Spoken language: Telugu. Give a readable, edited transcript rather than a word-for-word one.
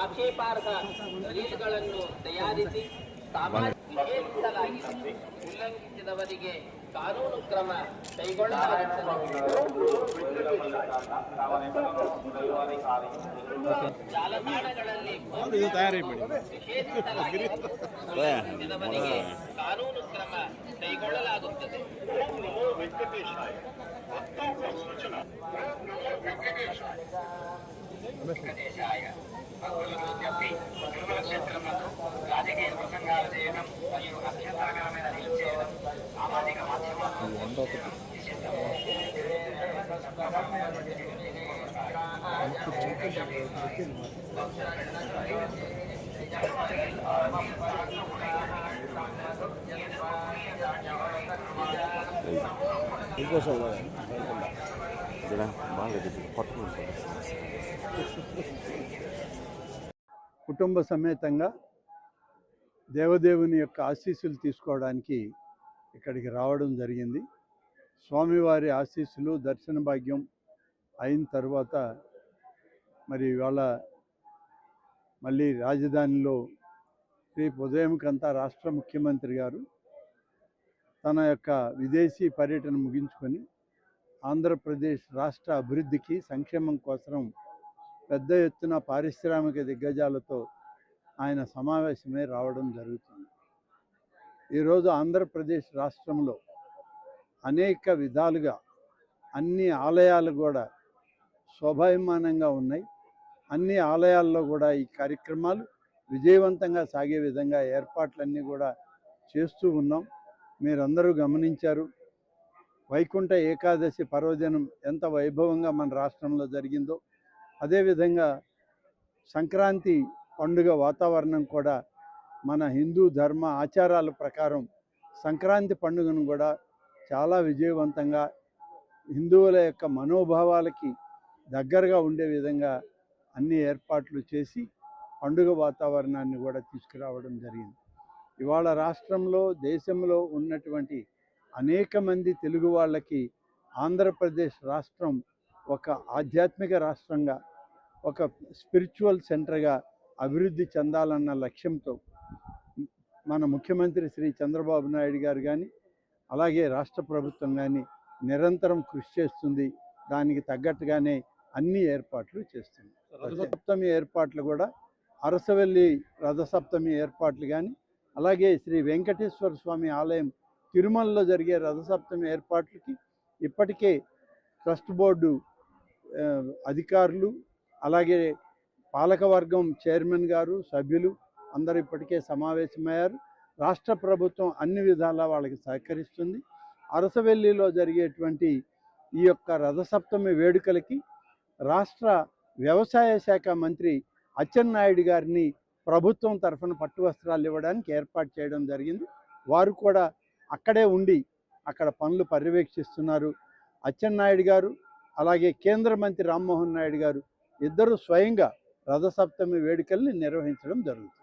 ಆಕ್ಷೇಪಾರ್ಹ ದಲೀಲ್ಗಳನ್ನು ತಯಾರಿಸಿ ನಿಷೇಧಿಸಲಾಗಿದೆ. ಉಲ್ಲಂಘಿಸಿದವರಿಗೆ ಕಾನೂನು ಕ್ರಮ ಜಾಲತಾಣಗಳಲ್ಲಿ ನಿಷೇಧಿಸಲಾಗಿದೆ. ಕಾನೂನು ಕ್ರಮ ಕೈಗೊಳ್ಳಲಾಗುತ್ತದೆ. రాజకీయ ప్రసంగాలు చేయడం మరియు అభ్యంతరకరమైన రీల్స్ చేయడం సామాజిక మాధ్యమాల్లో కుటుంబ సమేతంగా దేవదేవుని యొక్క ఆశీస్సులు తీసుకోవడానికి ఇక్కడికి రావడం జరిగింది. స్వామివారి ఆశీస్సులు దర్శన భాగ్యం అయిన తర్వాత మరి ఇవాళ మళ్ళీ రాజధానిలో రేపు ఉదయంకంతా రాష్ట్ర ముఖ్యమంత్రి గారు తన యొక్క విదేశీ పర్యటన ముగించుకొని ఆంధ్రప్రదేశ్ రాష్ట్ర అభివృద్ధికి సంక్షేమం కోసం పెద్ద ఎత్తున పారిశ్రామిక దిగ్గజాలతో ఆయన సమావేశమై రావడం జరుగుతుంది. ఈరోజు ఆంధ్రప్రదేశ్ రాష్ట్రంలో అనేక విధాలుగా అన్ని ఆలయాలు కూడా శోభాయమానంగా ఉన్నాయి. అన్ని ఆలయాల్లో కూడా ఈ కార్యక్రమాలు విజయవంతంగా సాగే విధంగా ఏర్పాట్లన్నీ కూడా చేస్తూ ఉన్నాం. మీరందరూ గమనించారు. వైకుంఠ ఏకాదశి పర్వదినం ఎంత వైభవంగా మన రాష్ట్రంలో జరిగిందో అదేవిధంగా సంక్రాంతి పండుగ వాతావరణం కూడా మన హిందూ ధర్మ ఆచారాల ప్రకారం సంక్రాంతి పండుగను కూడా చాలా విజయవంతంగా హిందువుల యొక్క మనోభావాలకి దగ్గరగా ఉండే విధంగా అన్ని ఏర్పాట్లు చేసి పండుగ వాతావరణాన్ని కూడా తీసుకురావడం జరిగింది. ఇవాళ రాష్ట్రంలో దేశంలో ఉన్నటువంటి అనేక మంది తెలుగు వాళ్ళకి ఆంధ్రప్రదేశ్ రాష్ట్రం ఒక ఆధ్యాత్మిక రాష్ట్రంగా ఒక స్పిరిచువల్ సెంటర్గా అభివృద్ధి చెందాలన్న లక్ష్యంతో మన ముఖ్యమంత్రి శ్రీ చంద్రబాబు నాయుడు గారు కానీ అలాగే రాష్ట్ర ప్రభుత్వం కానీ నిరంతరం కృషి చేస్తుంది. దానికి తగ్గట్టుగానే అన్ని ఏర్పాట్లు చేస్తుంది. రథసప్తమి ఏర్పాట్లు కూడా అరసవెల్లి రథసప్తమి ఏర్పాట్లు కానీ అలాగే శ్రీ వెంకటేశ్వర స్వామి ఆలయం తిరుమలలో జరిగే రథసప్తమి ఏర్పాట్లకి ఇప్పటికే ట్రస్ట్ బోర్డు అధికారులు అలాగే పాలకవర్గం చైర్మన్ గారు సభ్యులు అందరూ ఇప్పటికే సమావేశమయ్యారు. రాష్ట్ర ప్రభుత్వం అన్ని విధాలా వాళ్ళకి సహకరిస్తుంది. అరసవెల్లిలో జరిగేటువంటి ఈ యొక్క రథసప్తమి వేడుకలకి రాష్ట్ర వ్యవసాయ శాఖ మంత్రి అచ్చెన్నాయుడు గారిని ప్రభుత్వం తరఫున పట్టు వస్త్రాలు ఇవ్వడానికి ఏర్పాటు చేయడం జరిగింది. వారు కూడా అక్కడే ఉండి అక్కడ పనులు పర్యవేక్షిస్తున్నారు. అచ్చెన్నాయుడు గారు అలాగే కేంద్ర మంత్రి రామ్మోహన్ నాయుడు గారు ఇద్దరు స్వయంగా రథసప్తమి వేడుకల్ని నిర్వహించడం జరుగుతుంది.